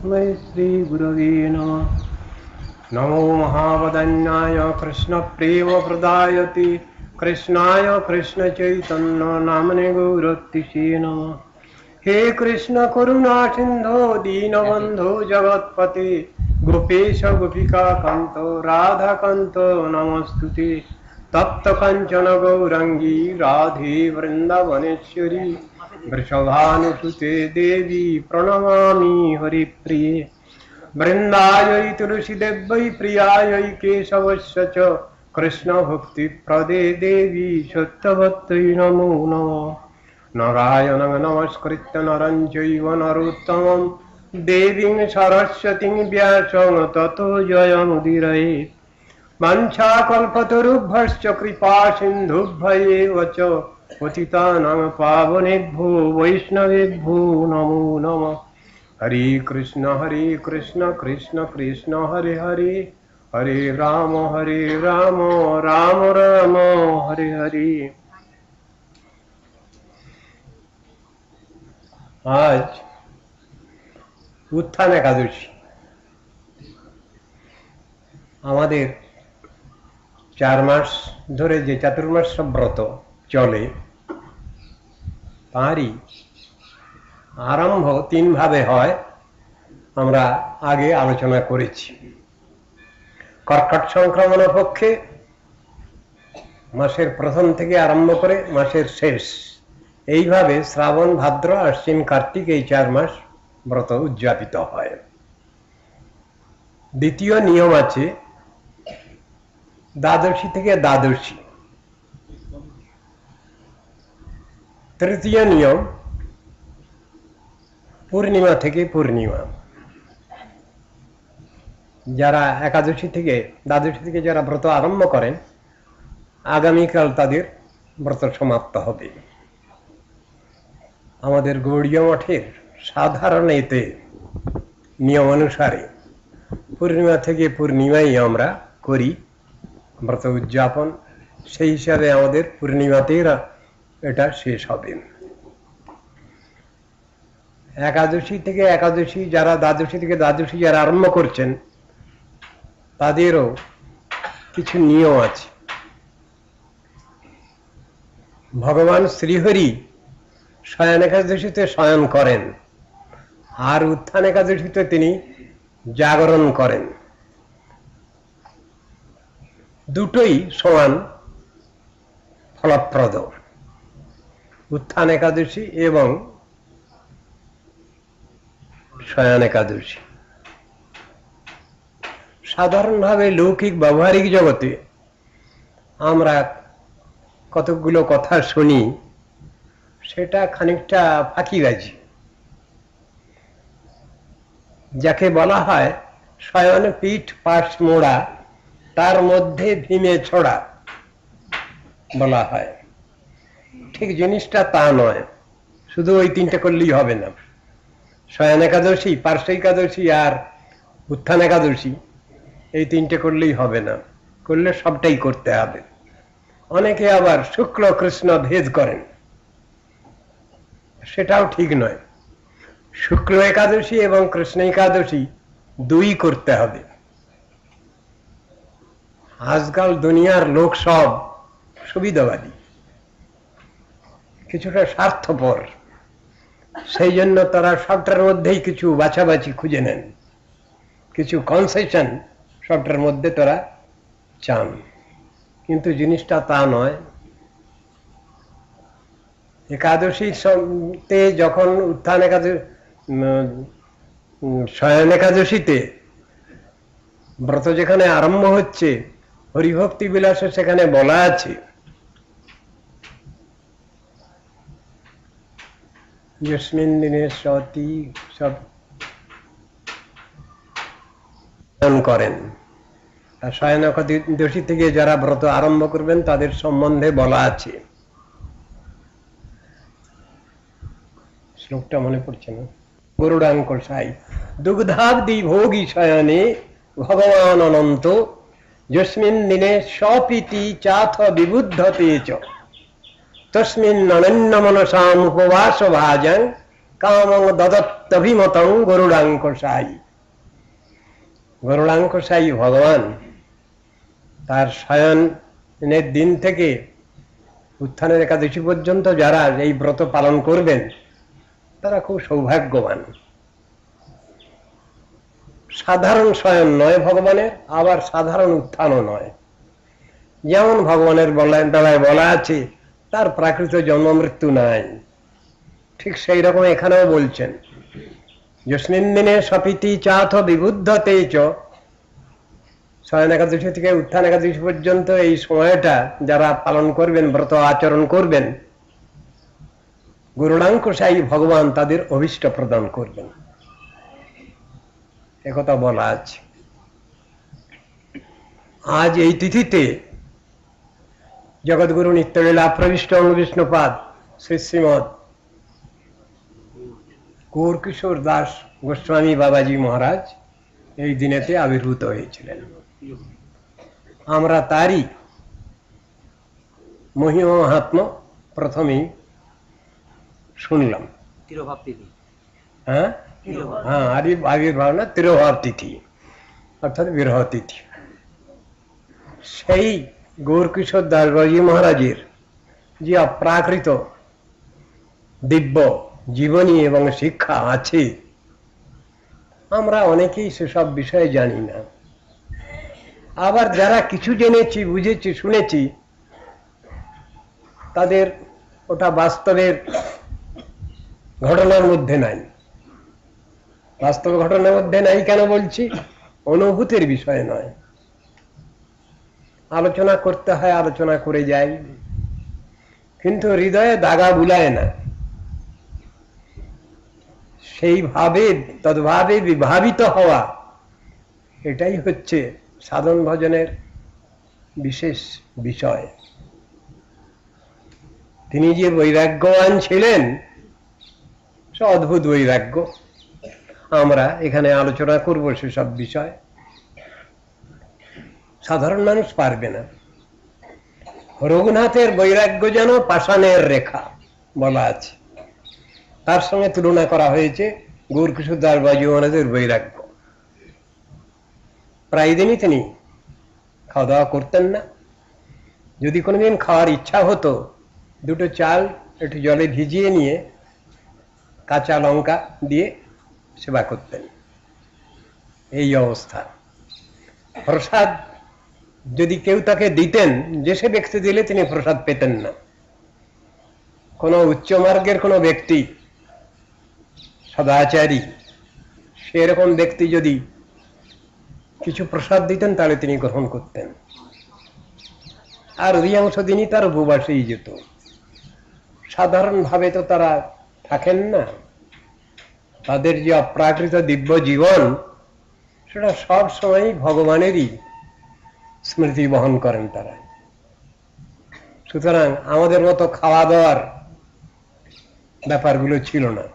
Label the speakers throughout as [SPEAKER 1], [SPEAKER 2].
[SPEAKER 1] तस्मै श्रीगुरवे नमः। नमो महावदन्याय कृष्णप्रेमप्रदायते कृष्णाय कृष्णचैतन्य नामने गौरतिसे नमः। हे कृष्ण करुणा सिन्धो दीनबन्धो जगत्पते गोपेश गोपिका कान्त राधा कान्त नमस्तुते। तप्त कंचन गौरंगी राधे वृंदावनेश्वरी वृषभानुसुते देवी प्रणमामि हरिप्रिये। वृंदायै तुलसीदेव्यै प्रियायै केशवस्य च कृष्ण भक्ति प्रदे देवी सत्यवत्यै नमो नमः। नारायणं नमस्कृत्य नरं चैव नरोत्तमं देवीं सरस्वतीं व्यासं ततो जयमुदीरयेत्। वाञ्छाकल्पतरुभ्यश्च कृपा सिन्धुभ्यैव च पतितानां पावनेभ्यो वैष्णवेभ्यो नमो नमः। हरे कृष्ण कृष्ण कृष्ण हरे हरे हरे राम राम राम हरे हरे। आज उत्थान एकादशी আমাদের 4 মাস ধরে যে চাতুর্মাস ব্রত চলে তারই আরম্ভ 3 ভাবে হয়। আমরা আগে আলোচনা করেছি। কর্কট সংক্রমণ পক্ষে মাসের প্রথম থেকে আরম্ভ করে মাসের শেষ, এইভাবে শ্রাবণ ভাদ্র আশ্বিন কার্তিক এই 4 মাস ব্রত উদযাপিত হয়। দ্বিতীয় নিয়ম আছে দ্বাদশী থেকে দ্বাদশী। তৃতীয় নিয়ম পূর্ণিমা থেকে পূর্ণিমা। যারা একাদশী থেকে দ্বাদশী থেকে যারা ব্রত আরম্ভ করেন আগামীকাল তাদের ব্রত সমাপ্ত হবে। আমাদের গৌড়ীয় মঠের সাধারণ এতে নিয়ম অনুসারে পূর্ণিমা থেকে পূর্ণিমাই আমরা করি ব্রত উদযাপন। সেই হিসাবে আমাদের পূর্ণিমাতেই এটা শেষ হবে। একাদশী থেকে একাদশী যারা দ্বাদশী থেকে দ্বাদশী যারা আরম্ভ করছেন তাদেরও কিছু নিয়ম আছে। ভগবান শ্রীহরি শয়ন একাদশীতে শয়ন করেন আর উত্থান একাদশীতে তিনি জাগরণ করেন। দুটোই সমান ফলপ্রদ, উত্থান একাদশী এবং শয়ন একাদশী। সাধারণভাবে লৌকিক ব্যবহারিক জগতে আমরা কতগুলো কথা শুনি, সেটা খানিকটা ফাঁকিবাজি। যাকে বলা হয় শয়ন পিঠ পাশ মোড়া তার মধ্যে ভীমে ছড়া বলা হয়। ঠিক জিনিসটা তা নয়। শুধু ওই 3টে করলেই হবে না। শয়ন একাদশী, পার্শ্ব একাদশী আর উত্থান একাদশী এই 3টে করলেই হবে না, করলে সবটাই করতে হবে। অনেকে আবার শুক্ল কৃষ্ণ ভেদ করেন, সেটাও ঠিক নয়। শুক্ল একাদশী এবং কৃষ্ণ একাদশী দুই করতে হবে। আজকাল দুনিয়ার লোক সব সুবিধাবাদী, কিছুটা স্বার্থপর, সেই জন্য তারা সবটার মধ্যেই কিছু বাছাবাছি খুঁজে নেন, কিছু কনসেশন সবটার মধ্যে তারা চান। কিন্তু জিনিসটা তা নয়। একাদশীতে যখন উত্থান একাদশী শয়ন একাদশীতে ব্রত যেখানে আরম্ভ হচ্ছে হরিভক্তি বিলাসে সেখানে বলা আছে যস্মিন দিনে সতী সব করেন। আর শয়ন একাদশী থেকে যারা ব্রত আরম্ভ করবেন তাদের সম্বন্ধে বলা আছে। শ্লোকটা মনে পড়ছে না। গরুড়াঙ্ক সাই দুগ্ধাব্দি ভোগী শয়নে ভগবান অনন্ত যস্মিন দিনে স্বপীতি চাথ বিবুদ্ধতে চ তস্মিন অনন্য মনসাম উপবাস ভাজং কামং দদত্তভিমতং গরুড়াঙ্কসায়ী। গরুড়াঙ্কসায়ী ভগবান তার শয়নের দিন থেকে উত্থানের একাদশী পর্যন্ত যারা এই ব্রত পালন করবেন তারা খুব সৌভাগ্যবান। সাধারণ শয়ন নয় ভগবানের, আবার সাধারণ উত্থানও নয়। যেমন ভগবানের বেলায় বলা আছে তার প্রাকৃত জন্ম মৃত্যু নাই, ঠিক সেই রকম এখানেও বলছেন যস্মিন দিনে সপিতি চাথ বিবুদ্ধতে চ। শয়ন একাদশী থেকে উত্থান একাদশী পর্যন্ত এই সময়টা যারা পালন করবেন, ব্রত আচরণ করবেন, গরুড়াঙ্কসায়ী ভগবান তাদের অভীষ্ট প্রদান করবেন, একথা বলা আছে। আজ এই তিথিতে জগৎগুরু নিত্যলীলা প্রবিষ্ট বিষ্ণুপাদ শ্রী শ্রীমৎ গৌরকিশোর দাস গোস্বামী বাবাজি মহারাজ এই দিনেতে আবির্ভূত হয়েছিলেন। আমরা তারই মহিমা মাহাত্ম্য প্রথমেই শুনলাম। হ্যাঁ, আবির্ভাব না, তিরোভাব তিথি অর্থাৎ বিরহ তিথি। সেই গৌরকিশোর দাস বাবাজি মহারাজের যে অপ্রাকৃত দিব্য জীবনী এবং শিক্ষা আছে, আমরা অনেকেই সেসব বিষয়ে জানি না। আবার যারা কিছু জেনেছি, বুঝেছি, শুনেছি, তাদের ওটা বাস্তবের ঘটনার মধ্যে নাই। বাস্তব ঘটনার মধ্যে নাই কেন বলছি? অনুভূতির বিষয় নয়। আলোচনা করতে হয়, আলোচনা করে যাই, কিন্তু হৃদয়ে দাগা বুলায় না। সেইভাবে তদ্ভাবে বিভাবিত হওয়া, এটাই হচ্ছে সাধন ভজনের বিশেষ বিষয়। তিনি যে বৈরাগ্যবান ছিলেন, সে অদ্ভুত বৈরাগ্য। আমরা এখানে আলোচনা করব সেসব বিষয়। সাধারণ মানুষ পারবে না। রঘুনাথের বৈরাগ্য যেন পাষাণের রেখা বলা আছে, তার সঙ্গে তুলনা করা হয়েছে গৌরকিশোর দাস বাবাজি মহারাজের বৈরাগ্য। প্রায় দিনই তিনি খাওয়া দাওয়া করতেন না। যদি কোনোদিন খাওয়ার ইচ্ছা হতো, দুটো চাল একটু জলে ভিজিয়ে নিয়ে কাঁচা লঙ্কা দিয়ে সেবা করতেন। এই অবস্থা। প্রসাদ যদি কেউ তাকে দিতেন, যে সে ব্যক্তি দিলে তিনি প্রসাদ পেতেন না। কোনো উচ্চ মার্গের কোনো ব্যক্তি, সদাচারী, সেরকম ব্যক্তি যদি কিছু প্রসাদ দিতেন তাহলে তিনি গ্রহণ করতেন। আর অধিকাংশ দিনই তার উপবাসেই যেত। সাধারণভাবে তো তারা থাকেন না। তাদের যে অপ্রাকৃত দিব্য জীবন, সেটা সব সময় ভগবানেরই স্মৃতি বহন করেন তারা। সুতরাং আমাদের মতো খাওয়া দাওয়ার ব্যাপারগুলো ছিল না।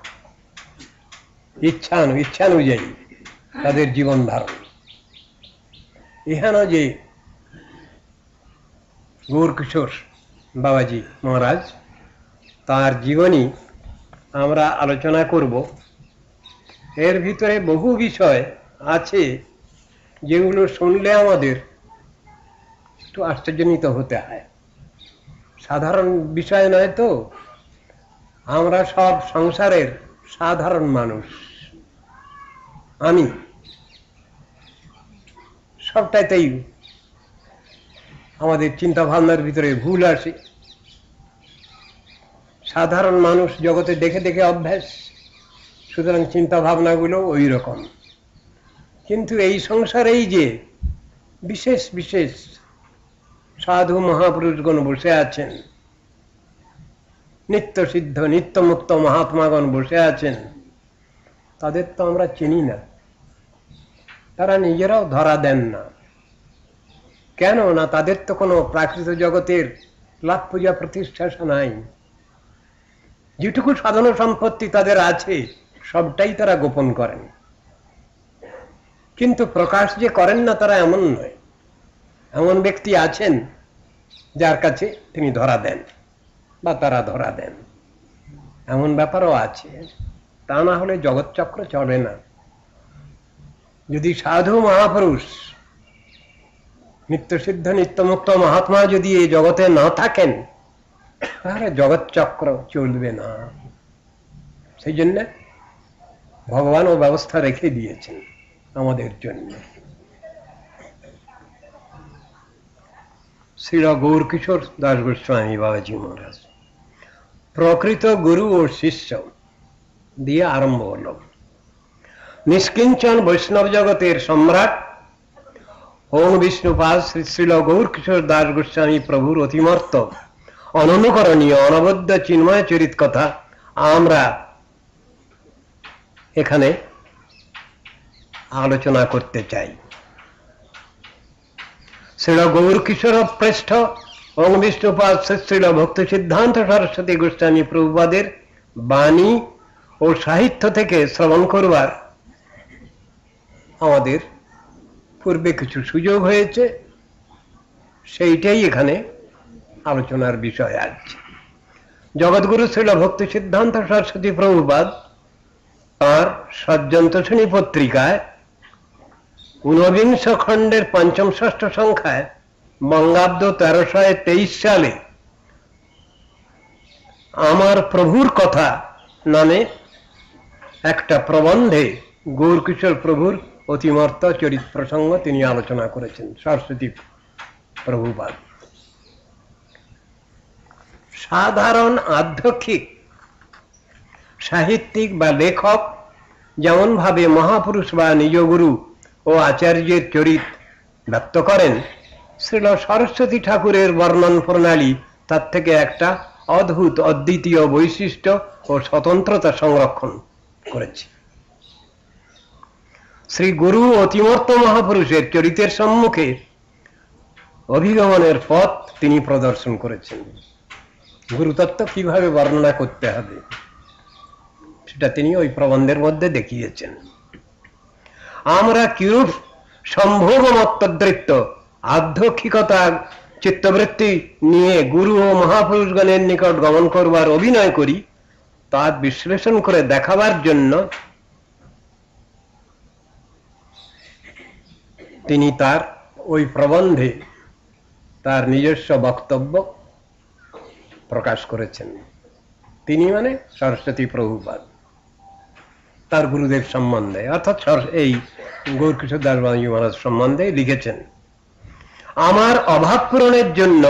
[SPEAKER 1] ইচ্ছানুযায়ী তাদের জীবন ধারণ। এখানে যে গৌরকিশোর বাবাজি মহারাজ, তার জীবনী আমরা আলোচনা করব। এর ভিতরে বহু বিষয় আছে যেগুলো শুনলে আমাদের একটু আশ্চর্যান্বিত হতে হয়। সাধারণ বিষয় নয় তো। আমরা সব সংসারের সাধারণ মানুষ। আমি সবটাতেই আমাদের চিন্তা ভাবনার ভিতরে ভুল আসে। সাধারণ মানুষ জগতে দেখে দেখে অভ্যাস, সুতরাং চিন্তা ভাবনাগুলো ওই রকম। কিন্তু এই সংসারেই যে বিশেষ বিশেষ সাধু মহাপুরুষগণ বসে আছেন, নিত্য সিদ্ধ নিত্য মুক্ত মহাত্মাগণ বসে আছেন, তাদের তো আমরা চিনি না। তারা নিজেরাও ধরা দেন না। কেন না? তাদের তো কোনো প্রাকৃত জগতের লাভ পূজা প্রতিষ্ঠা নাই। যেটুকু সাধন সম্পত্তি তাদের আছে, সবটাই তারা গোপন করেন। কিন্তু প্রকাশ যে করেন না তারা এমন নয়। এমন ব্যক্তি আছেন যার কাছে তিনি ধরা দেন বা তারা ধরা দেন, এমন ব্যাপারও আছে। তা না হলে জগৎচক্র চলে না। যদি সাধু মহাপুরুষ নিত্যসিদ্ধ নিত্যমুক্ত মহাত্মা যদি এই জগতে না থাকেন তাহলে জগৎচক্র চলবে না। সেই জন্য ভগবান ও ব্যবস্থা রেখে দিয়েছেন আমাদের জন্য। শ্রী গৌর কিশোর দাস গোস্বামী বাবাজি মহারাজ প্রকৃত গুরু ও শিষ্য দিয়ে আরম্ভ হল। নিষ্কিঞ্চন বৈষ্ণব জগতের সম্রাট ওম বিষ্ণুপাদ শ্রী শ্রীল গৌর কিশোর দাস গোস্বামী প্রভুর অতিমর্ত অননুকরণীয় অনবদ্য চিন্ময় চরিত কথা আমরা এখানে আলোচনা করতে চাই। শ্রীল গৌর কিশোর প্রেষ্ঠ ওম বিষ্ণুপাদ শ্রীল ভক্তি সিদ্ধান্ত সরস্বতী গোস্বামী প্রভুপাদের বাণী ও সাহিত্য থেকে শ্রবণ করবার আমাদের পূর্বে কিছু সুযোগ হয়েছে, সেইটাই এখানে আলোচনার বিষয় আছে। জগৎগুরু শ্রীল ভক্তি সিদ্ধান্ত সরস্বতী প্রভুপাদ তাঁর সজ্জন্তোষণী পত্রিকায় ঊনবিংশ খণ্ডের পঞ্চম ষষ্ঠ সংখ্যায় বঙ্গাব্দ 1323 সালে আমার প্রভুর কথা নামে একটা প্রবন্ধে গৌরকিশোর প্রভুর অতিমর্ত চরিত প্রসঙ্গ তিনি আলোচনা করেছেন। সরস্বতী প্রভুপাদ সাধারণ আধ্যাত্মিক সাহিত্যিক বা লেখক যেমন ভাবে মহাপুরুষ বা নিজ গুরু ও আচার্যের চরিত ব্যক্ত করেন, শ্রীল সরস্বতী ঠাকুরের বর্ণন প্রণালী তার থেকে একটা অদ্ভুত অদ্বিতীয় বৈশিষ্ট্য ও স্বতন্ত্রতা সংরক্ষণ করেছে। শ্রী গুরু অতিমর্ত মহাপুরুষের চরিতের সম্মুখে অভিগমনের পথ তিনি প্রদর্শন করেছেন। গুরুতত্ত্ব কিভাবে বর্ণনা করতে হবে সেটা তিনি ওই প্রবন্ধের মধ্যে দেখিয়েছেন। আমরা কিরূপ সম্ভোগমত্তদৃত্ত আধ্যাত্মিকতা চিত্তবৃত্তি নিয়ে গুরু ও মহাপুরুষগণের নিকট গমন করবার অভিনয় করি তা বিশ্লেষণ করে দেখাবার জন্য তিনি তার ওই প্রবন্ধে তার নিজস্ব বক্তব্য প্রকাশ করেছেন। তিনি মানে সরস্বতী প্রভুপাদ তার গুরুদেব সম্বন্ধে অর্থাৎ এই গৌরকিশোর দাস বাবাজি মহারাজ সম্বন্ধে লিখেছেন। আমার অভাব পূরণের জন্য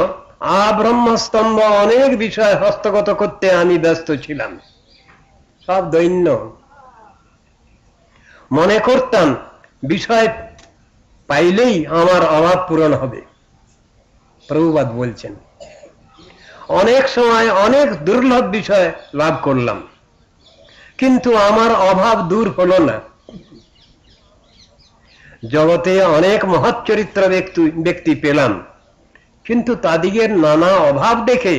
[SPEAKER 1] আব্রহ্মস্তম্ভ অনেক বিষয় হস্তগত করতে আমি ব্যস্ত ছিলাম। সব দৈন্য মনে করতাম বিষয় পাইলেই আমার অভাব পূরণ হবে। প্রভুপাদ বলছেন অনেক সময় অনেক দুর্লভ বিষয় লাভ করলাম কিন্তু আমার অভাব দূর হলো না। জগতে অনেক মহৎ চরিত্র ব্যক্তি পেলাম কিন্তু তাদিগের নানা অভাব দেখে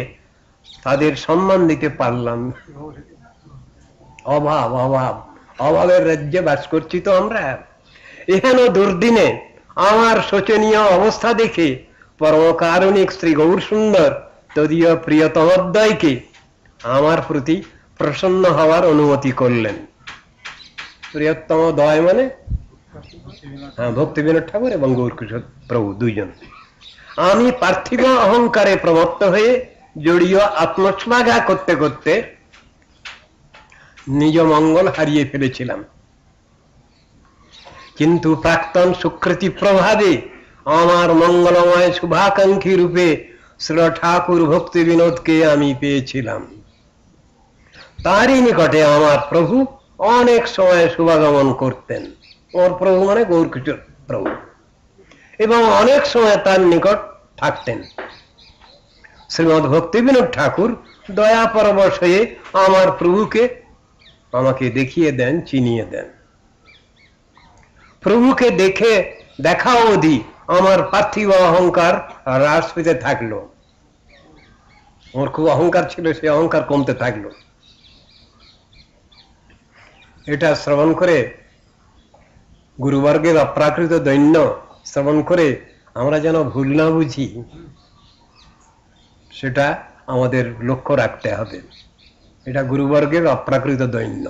[SPEAKER 1] তাদের সম্মান দিতে পারলাম। অভাব অভাব অভাবের রাজ্যে বাস করছি তো আমরা। এখানে দুর্দিনে আমার শোচনীয় অবস্থা দেখে পরম কারুণিক শ্রী গৌর সুন্দর তদীয় প্রিয়তমদ্বয়কে আমার প্রতি প্রসন্ন হওয়ার অনুমতি করলেন। প্রিয়তম দয় মানে ভক্তি বিনোদ ঠাকুর এবং গৌরকিশোর প্রভু দুইজন। আমি পার্থিব অহংকারে প্রমত্ত হয়ে জড়িয়ে আত্মশ্লাঘা করতে করতে নিজ মঙ্গল হারিয়ে ফেলেছিলাম, কিন্তু প্রাক্তন সুকৃতি প্রভাবে আমার মঙ্গলময় শুভাকাঙ্ক্ষী রূপে শ্রী ঠাকুর ভক্তি বিনোদকে আমি পেয়েছিলাম। তারই নিকটে আমার প্রভু অনেক সময় শুভাগমন করতেন। ওর প্রভু মানে গৌরকিশোর প্রভু, এবং অনেক সময় তার নিকট থাকতেন। শ্রীমৎ ভক্তি বিনোদ ঠাকুর দয়া পরবশ হয়ে আমার প্রভুকে আমাকে দেখিয়ে দেন, চিনিয়ে দেন। প্রভুকে দেখা অবধি আমার পার্থিব অহংকার হ্রাস পেতে থাকলো। ওর খুব অহংকার ছিল, সেই অহংকার কমতে থাকলো। এটা শ্রবণ করে গুরুবর্গের অপ্রাকৃত দৈন্য শ্রবণ করে আমরা যেন ভুল না বুঝি সেটা আমাদের লক্ষ্য রাখতে হবে। এটা গুরুবর্গের অপ্রাকৃত দৈন্য।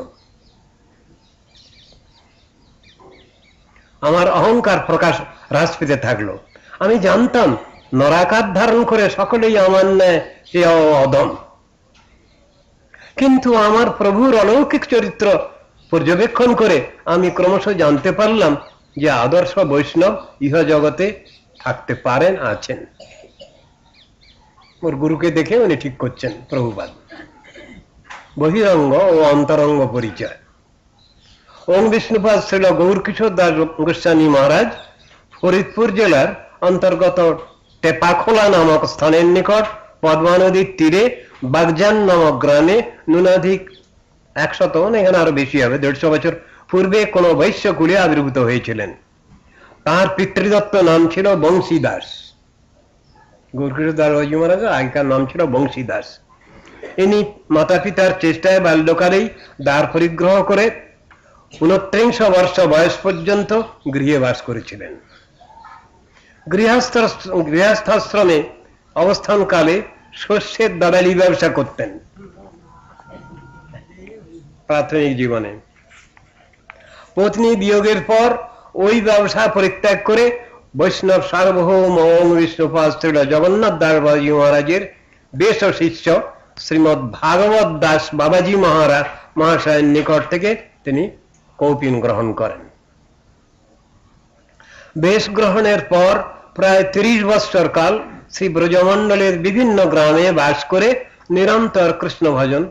[SPEAKER 1] আমার অহংকার প্রকাশ হ্রাস পেতে থাকলো। আমি জানতাম নরাকার ধারণ করে সকলেই আমার ন্যায় অদম, কিন্তু আমার প্রভুর অলৌকিক চরিত্র পর্যবেক্ষণ করে আমি ক্রমশ জানতে পারলাম যে আদর্শ বৈষ্ণব ইহ জগতে থাকতে পারেন, আছেন। ওর গুরুকে দেখে উনি ঠিক করছেন প্রভুপাদ। বহিরঙ্গ ও অন্তরঙ্গ পরিচয়। ওম বিষ্ণুপাদ শ্রীল গৌরকিশোর দাস গোস্বামী মহারাজ ফরিদপুর জেলার অন্তর্গত টেপাখোলা নামক স্থানের নিকট পদ্মা নদীর তীরে বাগজান নামক গ্রামে ন্যূনাধিক 100, এখানে আরো বেশি হবে, 150 বছর পূর্বে কোন বৈশ্য কুলে আবির্ভূত হয়েছিলেন। তার পিতৃদত্ত নাম ছিল বংশী দাস। গৌরকিশোর দাস বাবাজি মহারাজের আগেকার নাম ছিল বংশী দাস। ইনি মাতা পিতার চেষ্টায় বাল্যকালেই দ্বার পরিগ্রহ করে 29 বর্ষ বয়স পর্যন্ত গৃহে বাস করেছিলেন। গৃহস্থাশ্রমে অবস্থানকালে শস্যের দালালি ব্যবসা করতেন। প্রাথমিক জীবনে পত্নী বিয়োগের পর ওই ব্যবসা পরিত্যাগ করে বৈষ্ণব সার্বভৌম ওম বিষ্ণুপাদ শ্রীল জগন্নাথ দাস বাবাজি মহারাজের বেশ শিষ্য শ্রীমৎ ভাগবত দাস বাবাজি মহাশয়ের নিকট থেকে তিনি কৌপিন গ্রহণ করেন। বেশ গ্রহণের পর প্রায় 30 বৎসর কাল শ্রী ব্রজমণ্ডলের বিভিন্ন গ্রামে বাস করে নিরন্তর কৃষ্ণ ভজন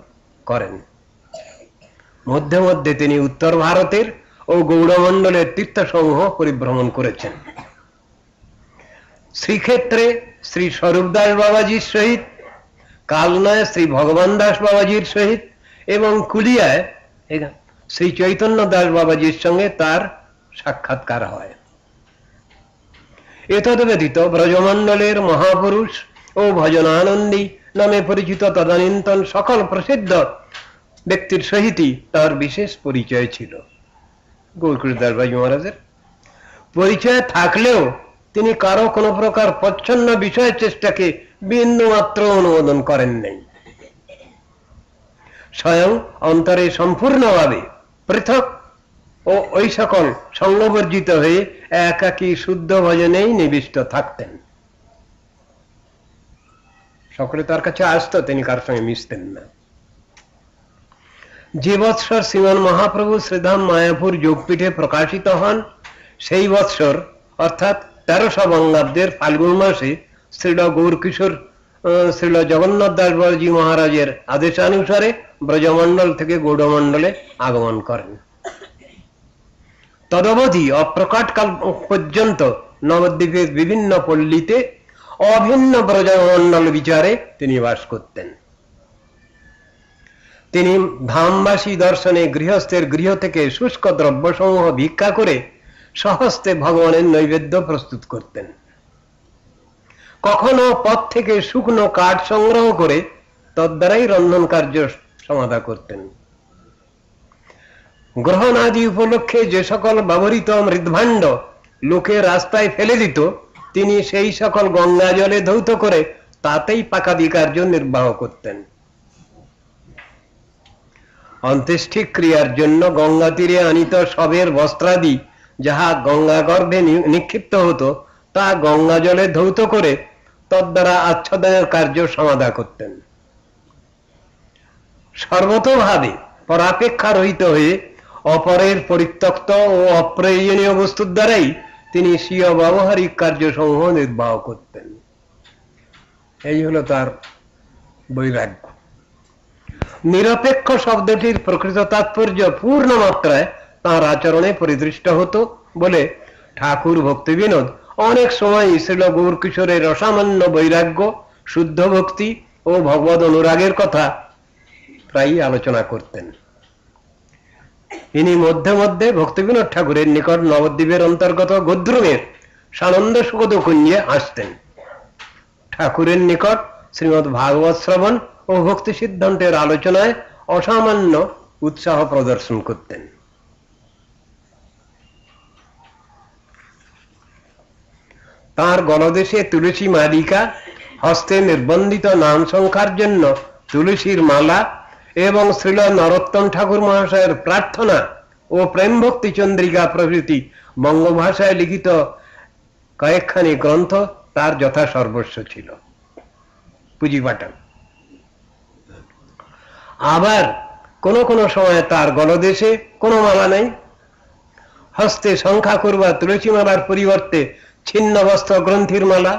[SPEAKER 1] করেন। মধ্যে মধ্যে তিনি উত্তর ভারতের ও গৌড়মণ্ডলের তীর্থসমূহ পরিভ্রমণ করেছেন। শ্রীক্ষেত্রে শ্রী স্বরূপ দাস বাবাজির সহিত, কালনায় শ্রী ভগবান দাস বাবাজির সহিত এবং কুলিয়ায় শ্রী চৈতন্য দাস বাবাজির সঙ্গে তার সাক্ষাৎকার হয়। এতদ ব্যতীত ব্রজমণ্ডলের মহাপুরুষ ও ভজনানন্দী নামে পরিচিত তদানীন্তন সকল প্রসিদ্ধ ব্যক্তির সহিতই তার বিশেষ পরিচয় ছিল। গৌরকিশোর দাস বাবাজি মহারাজের পরিচয় থাকলেও তিনি কারো কোনো প্রকার প্রচ্ছন্ন বিষয় চেষ্টাকে বিন্দু মাত্র অনুমোদন করেন নাই। স্বয়ং অন্তরে সম্পূর্ণভাবে পৃথক ও ওই সকল সঙ্গবর্জিত হয়ে একাকী শুদ্ধ ভজনেই নিবিষ্ট থাকতেন। সকলে তার কাছে আসতো, তিনি কার সঙ্গে মিশতেন না। যে বৎসর শ্রীমান মহাপ্রভু শ্রীধাম মায়াপুর যোগপীঠে প্রকাশিত হন, সেই বৎসর অর্থাৎ 1300 বঙ্গাব্দের ফাল্গুন মাসে শ্রীল গৌরকিশোর শ্রীল জগন্নাথ দাস বাবাজি মহারাজের আদেশানুসারে ব্রজমণ্ডল থেকে গৌড়মণ্ডলে আগমন করেন। তদবধি অপ্রকাটকাল পর্যন্ত নবদ্বীপের বিভিন্ন পল্লীতে অভিন্ন ব্রজমণ্ডল বিচারে তিনি বাস করতেন। তিনি ধামবাসী দর্শনে গৃহস্থের গৃহ থেকে শুষ্ক দ্রব্যসমূহ ভিক্ষা করে স্বহস্তে ভগবানের নৈবেদ্য প্রস্তুত করতেন। কখনো পথ থেকে শুকনো কাঠ সংগ্রহ করে তদ্বারাই রন্ধন কার্য সমাধা করতেন। গ্রহণ আদি উপলক্ষে যে সকল ব্যবহৃত মৃৎভাণ্ড লোকে রাস্তায় ফেলে দিত, তিনি সেই সকল গঙ্গা জলে ধৌত করে তাতেই পাকাদি কার্য নির্বাহ করতেন। অন্ত্যেষ্টি ক্রিয়ার জন্য গঙ্গা তীরে আনিত শবের বস্ত্রাদি যাহা গঙ্গা গর্ভে নিক্ষিপ্ত হতো, তা গঙ্গা জলে ধৌত করে তদ্বারা আচ্ছাদনের কার্য সমাধা করতেন। সর্বতোভাবে পরাপেক্ষা রহিত হয়ে অপরের পরিত্যক্ত ও অপ্রয়োজনীয় বস্তুর দ্বারাই তিনি স্বীয় ব্যবহারিক কার্যসমূহ নির্বাহ করতেন। এই হলো তার বৈরাগ্য। নিরপেক্ষ শব্দটির প্রকৃত তাৎপর্য পূর্ণ মাত্রায় তাঁর আচরণে পরিদৃষ্ট হতো বলে ঠাকুর ভক্তি বিনোদ অনেক সময় শ্রীল গৌরকিশোরের অসামান্য বৈরাগ্য, শুদ্ধ ভক্তি ও ভগবদ অনুরাগের কথা প্রায়ই আলোচনা করতেন। ইনি মধ্যে মধ্যে ভক্তিবিনোদ ঠাকুরের নিকট নবদ্বীপের অন্তর্গত গদ্রুমের সানন্দ সুগত কুঞ্জে আসতেন। ঠাকুরের নিকট শ্রীমৎ ভাগবত শ্রবণ ও ভক্তি সিদ্ধান্তের আলোচনায় অসামান্য উৎসাহ প্রদর্শন করতেন। তাঁর গলদেশে তুলসী মালিকা, হস্তে নির্বন্ধিত নাম সংখ্যার জন্য তুলসীর মালা এবং শ্রীল নরোত্তম ঠাকুর মহাশয়ের প্রার্থনা ও প্রেম ভক্তি চন্দ্রিকা প্রভৃতি বঙ্গভাষায় লিখিত কয়েকখানি গ্রন্থ তার যথা সর্বস্ব ছিল। পুঁজিপাঠান। আবার কোন কোন সময় তার গলদেশে কোনো মালা নেই, হস্তে সংখ্যা করবা তুলসী মালার পরিবর্তে ছিন্ন বস্ত্র গ্রন্থির মালা,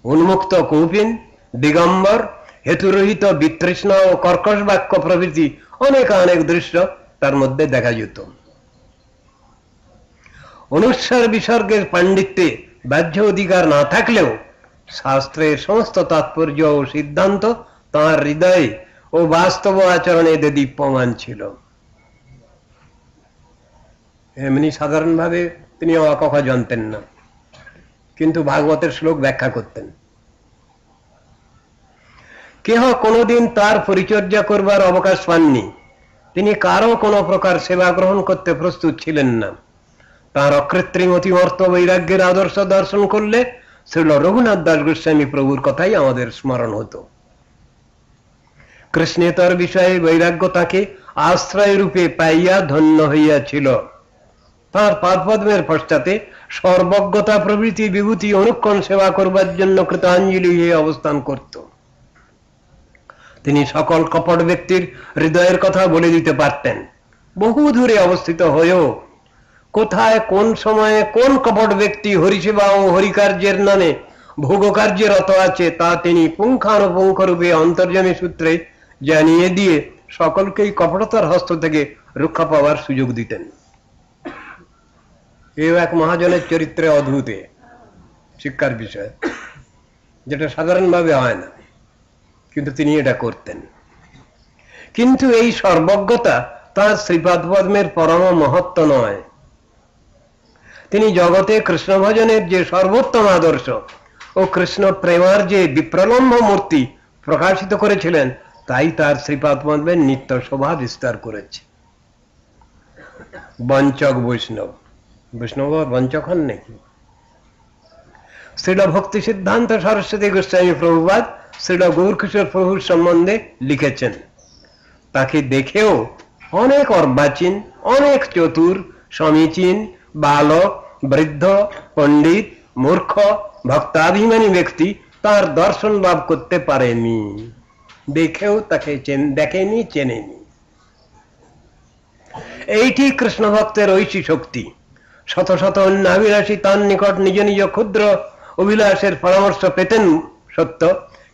[SPEAKER 1] উন্মুক্ত কৌপিন, দিগম্বর, হেতুরহিত বিতৃষ্ণা ও কর্কশ বাক্য প্রভৃতি অনেক অনেক দৃশ্য তার মধ্যে দেখা যেত। অনুস্বার বিসর্গের পাণ্ডিত্যে বাহ্য অধিকার না থাকলেও শাস্ত্রের সমস্ত তাৎপর্য ও সিদ্ধান্ত তাঁর হৃদয়ে ও বাস্তব আচরণে দীপ্যমান ছিল। এমনি সাধারণভাবে তিনি অকথা জানতেন না, কিন্তু ভাগবতের শ্লোক ব্যাখ্যা করতেন। কেহ কোনোদিন তার পরিচর্যা করবার অবকাশ পাননি। তিনি কারো কোনো প্রকার সেবা গ্রহণ করতে প্রস্তুত ছিলেন না। তার অকৃত্রিম অতিমর্ত বৈরাগ্যের আদর্শ দর্শন করলে শ্রীল রঘুনাথ দাস গোস্বামী প্রভুর কথাই আমাদের স্মরণ হতো। কৃষ্ণেতর বিষয়ে বৈরাগ্য তাকে আশ্রয় রূপে পাইয়া ধন্য হইয়াছিল। তার পাদপদ্মের পশ্চাতে সর্বজ্ঞতা প্রভৃতি বিভূতি অনুক্ষণ সেবা করবার জন্য কৃতাঞ্জলি হয়ে অবস্থান করত। তিনি সকল কপট ব্যক্তির হৃদয়ের কথা বলে দিতে পারতেন। বহু দূরে অবস্থিত হয়েও কোথায় কোন সময়ে কোন কপট ব্যক্তি হরিসেবা ও হরিকার্যের নামে ভোগকার্যে রত আছে তা তিনি পুঙ্খানুপুঙ্খ রূপে অন্তর্যামী সূত্রে জানিয়ে দিয়ে সকলকেই কপটতার হস্ত থেকে রক্ষা পাওয়ার সুযোগ দিতেন। এও এক মহাজনের চরিত্রে অদ্ভুত শিক্ষার বিষয়, যেটা সাধারণভাবে হয় না, কিন্তু তিনি এটা করতেন। কিন্তু এই সর্বজ্ঞতা তার শ্রীপাদ পদ্মের পরম মহত্ব নয়। তিনি জগতে কৃষ্ণ ভজনের যে সর্বোত্তম আদর্শ ও কৃষ্ণ প্রেমার যে বিপ্রলম্ব মূর্তি প্রকাশিত করেছিলেন, তাই তার শ্রীপাদ পদ্মের নিত্য শোভা বিস্তার করেছে। বঞ্চক বৈষ্ণব, বৈষ্ণব বঞ্চক হন নাকি? শ্রীল ভক্তি সিদ্ধান্ত সরস্বতী গোস্বামী প্রভুপাদ শ্রীল গৌরকিশোর প্রভুর সম্বন্ধে লিখেছেন। তাকে দেখেও অনেক অর্বাচীন, অনেক চতুর, সমীচীন, বালক, বৃদ্ধ, পণ্ডিত, মূর্খ, ভক্তাভিমানী ব্যক্তি তার দর্শন লাভ করতে পারেনি। দেখেও তাকে দেখেনি, চেনেনি। এইটি কৃষ্ণ ভক্তের ঐশী শক্তি। শত শত অন্যাভিলাষী তার নিকট নিজ নিজ ক্ষুদ্র অভিলাষের পরামর্শ পেতেন সত্য,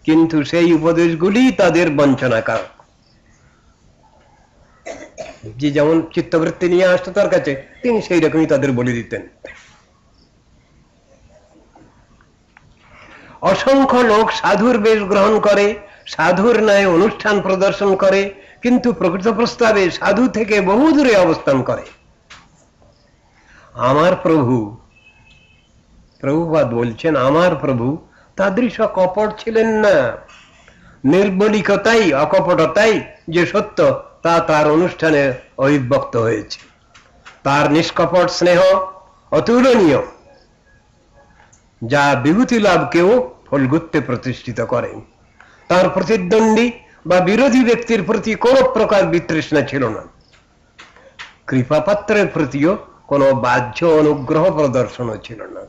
[SPEAKER 1] কিন্তু সেই উপদেশগুলি তাদের বঞ্চনাকারক। যে যেমন চিত্তবৃত্তি নিয়ে আসতো তার কাছে, তিনি সেই রকমই তাদের বলে দিতেন। অসংখ্য লোক সাধুর বেশ গ্রহণ করে, সাধুর ন্যায় অনুষ্ঠান প্রদর্শন করে, কিন্তু প্রকৃত প্রস্তাবে সাধু থেকে বহু দূরে অবস্থান করে। আমার প্রভু, প্রভুপাদ বলছেন, আমার প্রভু তাদৃশ কপট ছিলেন না। নির্বলিকতাই, অকপটতাই যে সত্য তা তার অনুষ্ঠানে অভিব্যক্ত হয়েছে। তার নিষ্কপট স্নেহ অতুলনীয়, যা বিভূতি লাভকেও ফলগুত্তে প্রতিষ্ঠিত করে। তার প্রতিদ্বন্দ্বী বা বিরোধী ব্যক্তির প্রতি কোন প্রকার বিতৃষ্ণা ছিল না। কৃপাপাত্রের প্রতিও কোন বাহ্য অনুগ্রহ প্রদর্শনও ছিল না।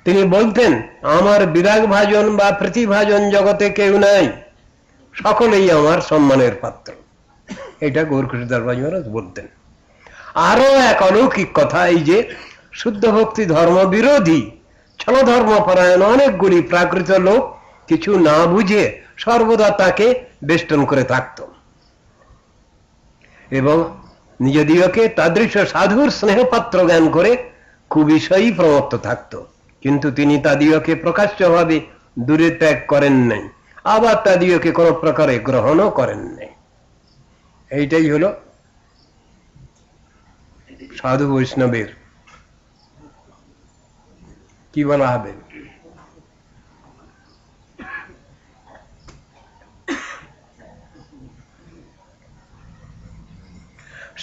[SPEAKER 1] তিনি বলতেন, আমার বিরাগ ভাজন বা প্রীতিভাজন জগতে কেউ নাই, সকলেই আমার সম্মানের পাত্র। এটা গৌরকিশোর মহারাজ বলতেন। আরো এক অলৌকিক কথা এই যে শুদ্ধ ভক্তি ধর্ম বিরোধী ছলধর্ম পরায়ণ অনেকগুলি প্রাকৃত লোক কিছু না বুঝে সর্বদা তাকে বেষ্টন করে থাকত এবং নিজদিগকে তাদৃশ সাধুর স্নেহপাত্র জ্ঞান করে কুবিষয়ী প্রমত্ত থাকত। কিন্তু তিনি তাদিগকে প্রকাশ্যভাবে দূরে ত্যাগ করেন নাই, আবার তাদিগকে কোন প্রকারে গ্রহণও করেন নাই। এইটাই হলো সাধু বৈষ্ণবের কি বলা হবে,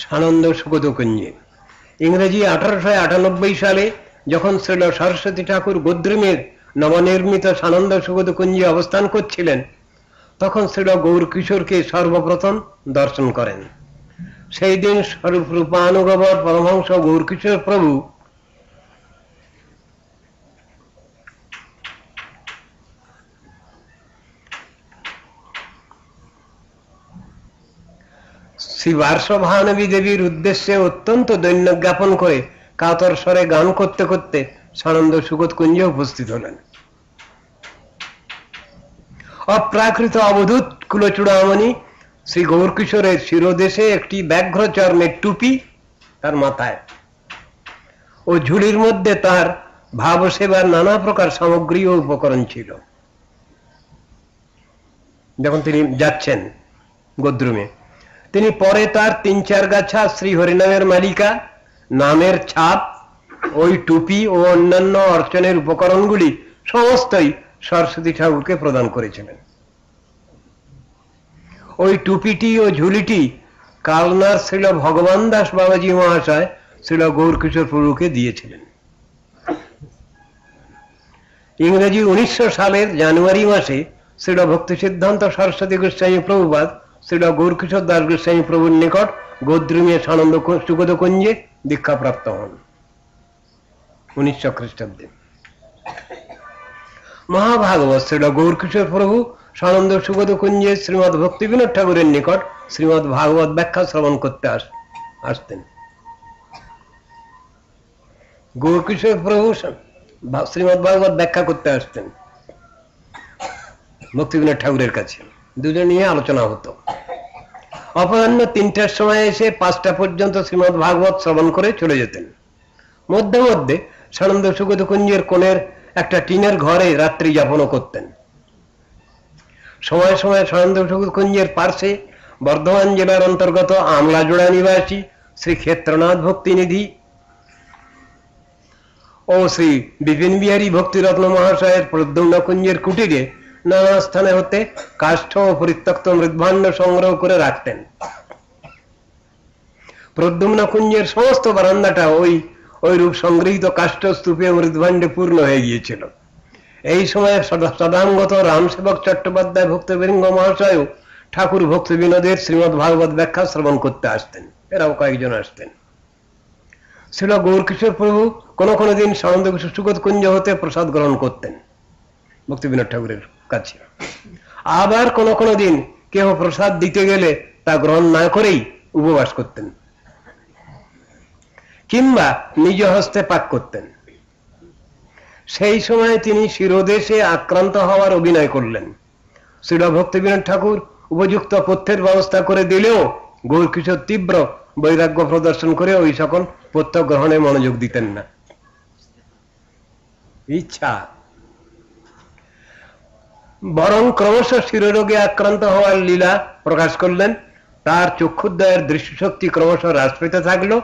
[SPEAKER 1] সানন্দ সুগত কুঞ্জে। ইংরেজি 1898 সালে যখন শ্রীল সরস্বতী ঠাকুর গোদ্রিমের নবনির্মিত সানন্দ সুগত কুঞ্জে অবস্থান করছিলেন, তখন শ্রীল গৌরকিশোরকে সর্বপ্রথম দর্শন করেন। সেই দিন স্বরূপ রূপানুগবর পরমহংস গৌরকিশোর প্রভু শ্রী বার্ষভানবী দেবীর উদ্দেশ্যে অত্যন্ত দৈন্য জ্ঞাপন করে কাতর স্বরে গান করতে করতে সানন্দ সুগত কুঞ্জে উপস্থিত হলেন। অপ্রাকৃত অবধূত কুলচূড়ামণি শ্রী গৌরকিশোরের শিরোদেশে একটি ব্যাঘ্র চর্মের টুপি তার মাথায় ও ঝুলির মধ্যে তার ভাব সেবার নানা প্রকার সামগ্রী ও উপকরণ ছিল। যখন তিনি যাচ্ছেন গদ্রুমে, তিনি পরে তার ৩-৪ গাছা শ্রী হরিনামের মালিকা নামের ছাপ, ওই টুপি ও অন্যান্য অর্চনের উপকরণগুলি সমস্তই সরস্বতী ঠাকুরকে প্রদান করেছিলেন। ওই টুপিটি ও ঝুলিটি কালনার শ্রীল ভগবান দাস বাবাজি মহাশয় শ্রীল গৌরকিশোর প্রভুকে দিয়েছিলেন। ইংরেজি 1900 সালের জানুয়ারি মাসে শ্রীল ভক্তি সিদ্ধান্ত সরস্বতী গোস্বামী প্রভুপাদ শ্রীল গৌরকিশোর দাস গোস্বামী প্রভুর নিকট গদ্রুমে সানন্দ সুগত কুঞ্জে দীক্ষাপ্রাপ্ত হন 1900 খ্রিস্টাব্দে। মহাভাগবত শ্রীল গৌরকিশোর প্রভু সানন্দ সুগত কুঞ্জে শ্রীমৎ ভক্তি বিনোদ ঠাকুরের নিকট শ্রীমৎ ভাগবত ব্যাখ্যা শ্রবণ করতে আসতেন। গৌরকিশোর প্রভু শ্রীমৎ ভাগবত ব্যাখ্যা করতে আসতেন ভক্তি বিনোদ ঠাকুরের কাছে, দুজন নিয়ে আলোচনা হতো। অপরাহ্ন 3টার সময় এসে 5টা পর্যন্ত শ্রীমৎ ভাগবত শ্রবণ করে চলে যেতেন। মধ্যে মধ্যে সানন্দ সুগত কুঞ্জের কোণের একটা টিনের ঘরে রাত্রি যাপনও করতেন। সময় সময় সানন্দ সুগত কুঞ্জের পার্শ্বে বর্ধমান জেলার অন্তর্গত আমলাজোড়া নিবাসী শ্রী ক্ষেত্রনাথ ভক্তিনিধি ও শ্রী বিপিন বিহারী ভক্তিরত্ন মহাশয়ের প্রদ্যুম্ন কুঞ্জের কুটিরে নানা স্থানে হতে কাষ্ঠ ও পরিত্যক্ত মৃদ্ভাণ্ড সংগ্রহ করে রাখতেন। প্রদ্যুম্ন কুঞ্জের সমস্ত বারান্দাটা ওই রূপ সংগৃহীত কাষ্ঠ স্তূপে মৃদ্ভাণ্ডে পূর্ণ হয়ে গিয়েছিল। এই সময় সদাঙ্গত রামসেবক চট্টোপাধ্যায় ভক্তবৃন্দ মহাশয়ও ঠাকুর ভক্তি বিনোদের শ্রীমৎ ভাগবত ব্যাখ্যা শ্রবণ করতে আসতেন। এরাও কয়েকজন আসতেন। শ্রীল গৌরকিশোর প্রভু কোন কোন দিন সানন্দ সুগত কুঞ্জ হতে প্রসাদ গ্রহণ করতেন ভক্তি বিনোদ ঠাকুরের কাছে। আবার কোন কোন দিন কেহ প্রসাদ দিতে গেলে তা গ্রহণ না করেই উপবাস করতেন কিংবা নিজ হস্তে পাক করতেন। সেই সময় তিনি শিরোদেশে আক্রান্ত হওয়ার অভিনয় করলেন। শ্রীল ভক্তি বিনোদ ঠাকুর উপযুক্ত পথ্যের ব্যবস্থা করে দিলেও গৌরকিশোর তীব্র বৈরাগ্য প্রদর্শন করে ওই সকল পথ্য গ্রহণে মনোযোগ দিতেন না। ইচ্ছা বরং ক্রমশ শিরোরোগে আক্রান্ত হওয়ার লীলা প্রকাশ করলেন। তার চক্ষুদ্বয়ের দৃষ্টিশক্তি ক্রমশ হ্রাস পেতে থাকলো।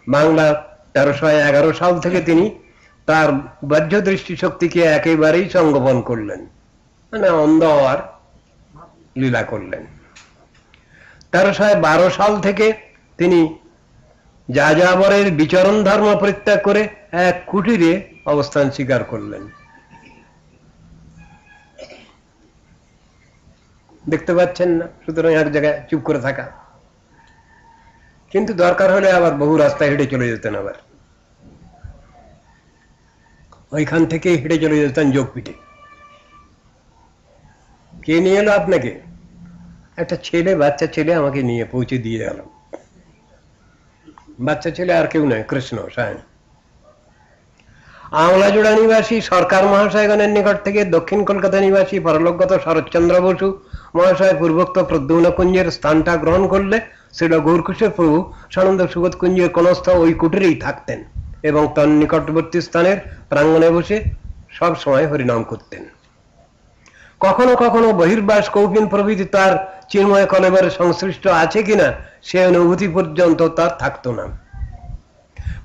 [SPEAKER 1] বাংলা 1311 সাল থেকে তিনি তার বাহ্য দৃষ্টিশক্তিকে একেবারেই সংগোপন করলেন, মানে অন্ধ হওয়ার লীলা করলেন। 1312 সাল থেকে তিনি যাযাবরের বিচরণ ধর্ম পরিত্যাগ করে এক কুটিরে অবস্থান স্বীকার করলেন। দেখতে পাচ্ছেন না, সুতরাং এক জায়গায় চুপ করে থাকা। কিন্তু দরকার হলে আবার বহু রাস্তায় হেঁটে চলে যেতেন। আবার ওইখান থেকে হেঁটে চলে যেতেন যোগপীঠে। কে নিয়ে এলো আপনাকে? একটা ছেলে, বাচ্চা ছেলে আমাকে নিয়ে পৌঁছে দিয়ে গেল। বাচ্চা ছেলে আর কেউ নয়, কৃষ্ণ স্বয়ং। আমলাজোড়া নিবাসী সরকার মহাশয়গণের নিকট থেকে দক্ষিণ কলকাতা নিবাসী পরলোকগত শরৎচন্দ্র বসু মহাশয় পূর্বোক্ত প্রদ্যুম্ন কুঞ্জের স্থানটা গ্রহণ করলে শ্রীল গৌরকিশোর প্রভু সানন্দ সুগত কুঞ্জের কোনস্থ ওই কুটিরেই থাকতেন এবং তার নিকটবর্তী স্থানের প্রাঙ্গণে বসে সব সময় হরিনাম করতেন। কখনো কখনো বহির্বাস কৌপিন প্রভৃতি তার চিন্ময় কলেবরে সংশ্লিষ্ট আছে কিনা সে অনুভূতি পর্যন্ত তার থাকতো না।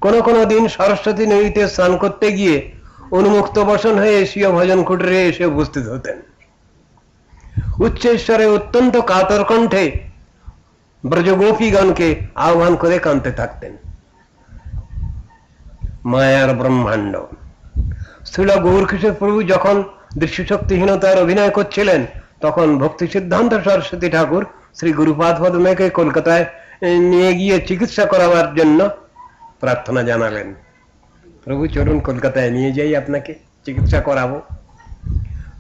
[SPEAKER 1] কোন কোন দিন সরস্বতী নদীতে স্নান করতে গিয়ে উন্মুক্ত বসন হয়ে এশীয় ভজন কুটিরে এসে উপস্থিত হতেন। উচ্চেশ্বরে অত্যন্ত কাতর কণ্ঠে ব্রজগোপীগণকে আহ্বান করে কাঁদতে থাকতেন। মায়ার ব্রহ্মাণ্ড। শ্রীল গৌরকিশোর প্রভু যখন দৃষ্টিশক্তিহীনতার অভিনয় করছিলেন তখন ভক্তি সিদ্ধান্ত সরস্বতী ঠাকুর শ্রী গুরুপাদ পদ্মকে কলকাতায় নিয়ে গিয়ে চিকিৎসা করাবার জন্য প্রার্থনা জানালেন। প্রভু চলুন কলকাতায় নিয়ে যাই, আপনাকে চিকিৎসা করাবো।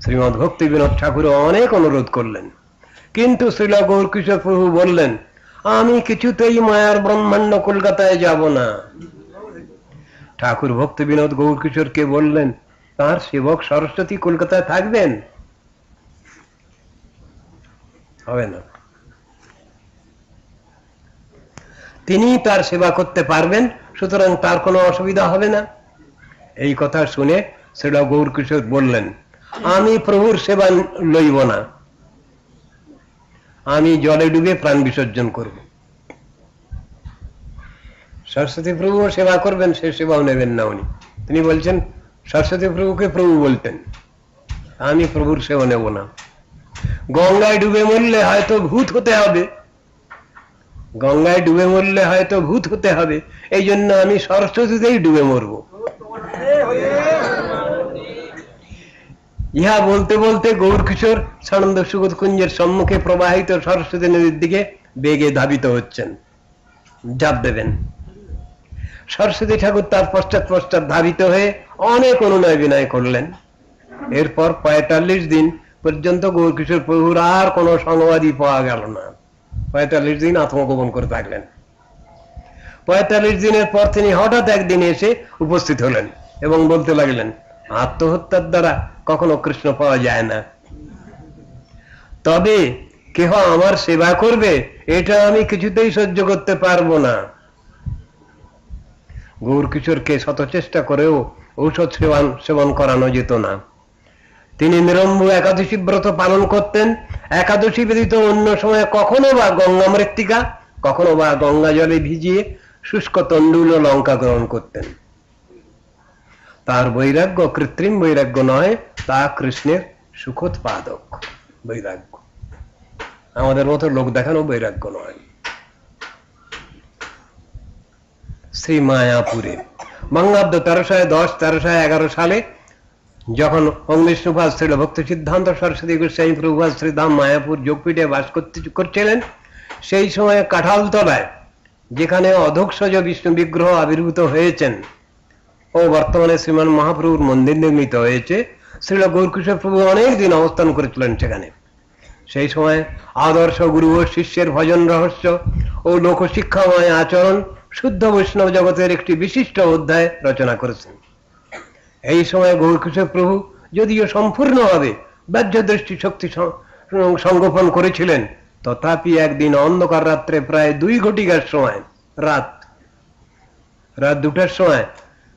[SPEAKER 1] শ্রীমৎ ভক্তি বিনোদ ঠাকুর অনেক অনুরোধ করলেন, কিন্তু শ্রীল গৌরকিশোর প্রভু বললেন, আমি কিছুতেই মায়ার ব্রহ্মাণ্ড কলকাতায় যাব না। ঠাকুর ভক্তি বিনোদ গৌরকিশোরকে বললেন, তার সেবক সরস্বতী কলকাতায় থাকবেন? হবে না, তিনি তার সেবা করতে পারবেন, সুতরাং তার কোনো অসুবিধা হবে না। এই কথা শুনে শ্রীল গৌরকিশোর বললেন, আমি প্রভুর সেবা লইব না, আমি জলে ডুবে প্রাণ বিসর্জন করব। সরস্বতী প্রভু সেবা করবেন, সে সেবাও নেবেন না উনি। তিনি বলছেন, সরস্বতী প্রভুকে প্রভু বলতেন, আমি প্রভুর সেবা নেব না। গঙ্গায় ডুবে মরলে হয়তো ভূত হতে হবে, গঙ্গায় ডুবে মরলে হয়তো ভূত হতে হবে, এই জন্য আমি সরস্বতীতেই ডুবে মরব। ইহা বলতে বলতে গৌরকিশোর সানন্দ সুগত কুঞ্জের সম্মুখে প্রবাহিত সরস্বতী নদীর দিকে বেগে ধাবিত হচ্ছেন, ঝাঁপ দেবেন। সরস্বতী ঠাকুর তার পশ্চাৎ পশ্চাৎ ধাবিত হয়ে অনেক অনুনয় বিনয় করলেন। এরপর ৪৫ দিন পর্যন্ত গৌরকিশোর প্রভুর আর কোন সংবাদই পাওয়া গেল না। ৪৫ দিন আত্মগোপন করে থাকলেন। ৪৫ দিনের পর তিনি হঠাৎ একদিন এসে উপস্থিত হলেন এবং বলতে লাগলেন, আত্মহত্যার দ্বারা কখনো কৃষ্ণ পাওয়া যায় না, তবে কেহ আমার সেবা করবে এটা আমি কিছুতেই সহ্য করতে পারবো না। গৌরকিশোরকে শত চেষ্টা করেও ঔষধ সেবন করানো যেত না। তিনি নিরম্ভ একাদশী ব্রত পালন করতেন। একাদশী ব্যতীত অন্য সময় কখনো বা গঙ্গা মৃত্তিকা, কখনো বা গঙ্গা জলে ভিজিয়ে শুষ্ক তণ্ডুল ও লঙ্কা গ্রহণ করতেন। তার বৈরাগ্য কৃত্রিম বৈরাগ্য নয়, তা কৃষ্ণের সুখোৎপাদক বৈরাগ্য, আমাদের মতো লোক দেখানো বৈরাগ্য নয়। শ্রী মায়াপুরে বঙ্গাব্দ 1310-1311 সালে যখন অগ্নিষ্ণুপাদ শ্রীল ভক্তি সিদ্ধান্ত সরস্বতী গোস্বামী প্রভুপাদ শ্রীধাম মায়াপুর যোগপীঠে বাস করছিলেন, সেই সময় কাঁঠালতলায় যেখানে অধোক্ষজ বিষ্ণু বিগ্রহ আবির্ভূত হয়েছেন ও বর্তমানে শ্রীমান মহাপ্রভুর মন্দির নির্মিত হয়েছে, শ্রীল গৌরকিশোর প্রভু অনেক দিন অবস্থান করেছিলেন সেখানে। সেই সময় আদর্শ গুরু ও শিষ্যের ভজন রহস্য ও লোকশিক্ষাময় আচরণ শুদ্ধ বৈষ্ণব জগতের একটি বিশিষ্ট অধ্যায় রচনা করেছেন। এই সময় গৌরকিশোর প্রভু যদিও সম্পূর্ণভাবে বাহ্য দৃষ্টি শক্তি সংগোপন করেছিলেন, তথাপি একদিন অন্ধকার রাত্রে প্রায় 2 ঘটিকার সময়, রাত 2টার সময়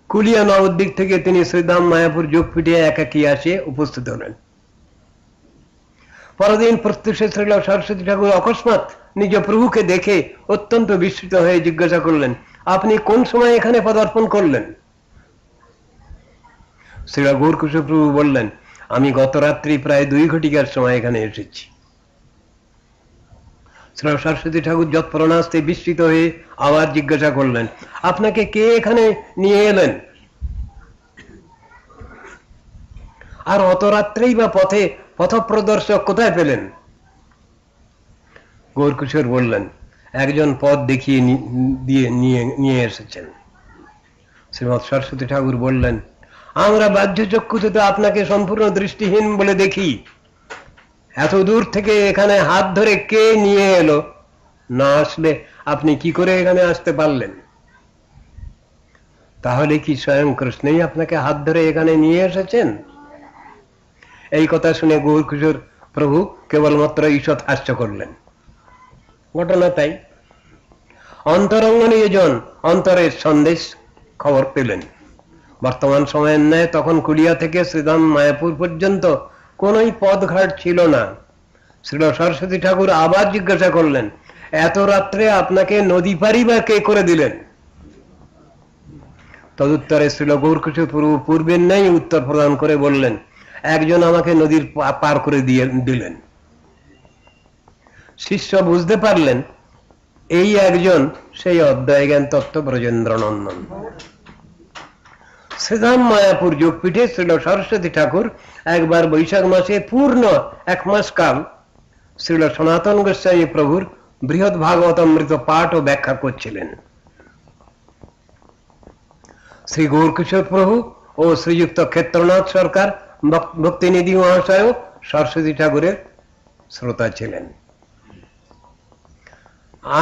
[SPEAKER 1] কুলিয়া নবদ্বীপ থেকে তিনি শ্রীধাম মায়াপুর যোগপীঠে একাকী আসে উপস্থিত হলেন। পরদিন প্রত্যুষে শ্রীল সরস্বতী ঠাকুর অকস্মাৎ নিজ প্রভুকে দেখে অত্যন্ত বিস্মিত হয়ে জিজ্ঞাসা করলেন, আপনি কোন সময় এখানে পদার্পণ করলেন? শ্রীল গৌরকিশোর প্রভু বললেন, আমি গত রাত্রি প্রায় 2 ঘটিকার সময় এখানে এসেছি। শ্রীল সরস্বতী ঠাকুর যৎপরণাস্তে বিস্মিত হয়ে আবার জিজ্ঞাসা করলেন, আপনাকে কে এখানে নিয়ে এলেন? আর অত রাত্রেই বা পথপ্রদর্শক কোথায় পেলেন? গৌরকিশোর বললেন, একজন পথ দেখিয়ে নিয়ে এসেছেন। শ্রীমৎ সরস্বতী ঠাকুর বললেন, আমরা বাহ্য চক্ষুতে তো আপনাকে সম্পূর্ণ দৃষ্টিহীন বলে দেখি, এত দূর থেকে এখানে হাত ধরে কে নিয়ে এলো? না আসলে আপনি কি করে এখানে আসতে পারলেন? তাহলে কি স্বয়ং কৃষ্ণই আপনাকে হাত ধরে এখানে নিয়ে এসেছেন? এই কথা শুনে গৌরকিশোর প্রভু কেবলমাত্র ঈষৎ হাস্য করলেন। ঘটনা তাই। অন্তরঙ্গ নিয়োজন অন্তরের সন্দেশ খবর পেলেন। বর্তমান সময়ের ন্যায় তখন কুলিয়া থেকে শ্রীধাম মায়াপুর পর্যন্ত কোনই পথঘাট ছিল না। শ্রীল সরস্বতী ঠাকুর আবার জিজ্ঞাসা করলেন, এত রাত্রে আপনাকে নদী পারি বা কে করে দিলেন? তদুত্তরে শ্রীল গৌরকিশোর প্রভু পূর্বের ন্যায় উত্তর প্রদান করে বললেন, একজন আমাকে নদীর পার করে দিলেন। শিষ্য বুঝতে পারলেন এই একজন সেই অদ্বয় জ্ঞান তত্ত্ব ব্রজেন্দ্র নন্দন। শ্রীধাম মায়াপুর যোগপীঠে শ্রীল সরস্বতী ঠাকুর একবার বৈশাখ মাসে পূর্ণ 1 মাস কাল শ্রীল সনাতন গোস্বামী প্রভুর বৃহৎ ভাগবতামৃত পাঠ ও ব্যাখ্যা করছিলেন। শ্রী গৌরকিশোর প্রভু ও শ্রীযুক্ত ক্ষেত্রনাথ সরকার ভক্তিনিধি মহাশয় সরস্বতী ঠাকুরের শ্রোতা ছিলেন।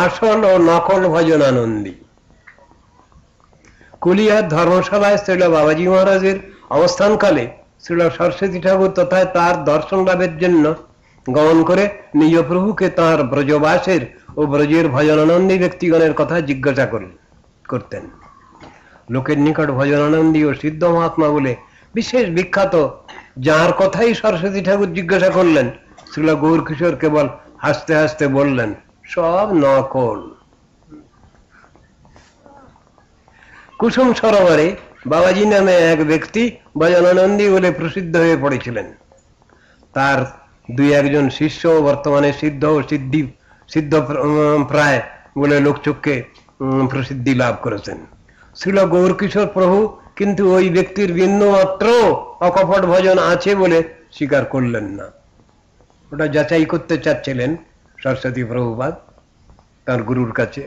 [SPEAKER 1] আসল ও নকল ভজনানন্দী। কুলিয়ার ধর্মশালায় শ্রীল বাবাজি মহারাজের অবস্থানকালে শ্রীল সরস্বতী ঠাকুর তথা তার দর্শন লাভের জন্য গমন করে নিজ প্রভুকে তাঁর ব্রজবাসের ও ব্রজের ভজনানন্দী ব্যক্তিগণের কথা জিজ্ঞাসা করতেন। লোকের নিকট ভজনানন্দী ও সিদ্ধ মহাত্মা বলে বিশেষ বিখ্যাত যার কথাই সরস্বতী ঠাকুর জিজ্ঞাসা করলেন, শ্রীল গৌরকিশোর কেবল হাসতে হাসতে বললেন, সব নকল। কুসুম সরোবরে বাবাজি নামে এক ব্যক্তি ভজনানন্দী বলে প্রসিদ্ধ হয়ে পড়েছিলেন। তার 2-1 শিষ্য বর্তমানে সিদ্ধ ও সিদ্ধ প্রায় বলে লোকচক্ষে প্রসিদ্ধি লাভ করেছেন। শ্রীল গৌরকিশোর প্রভু কিন্তু ওই ব্যক্তির বিন্দু মাত্র অকপট ভজন আছে বলে স্বীকার করলেন না। ওটা যাচাই করতে চাচ্ছিলেন সরস্বতী প্রভুপাদ তার গুরুর কাছে।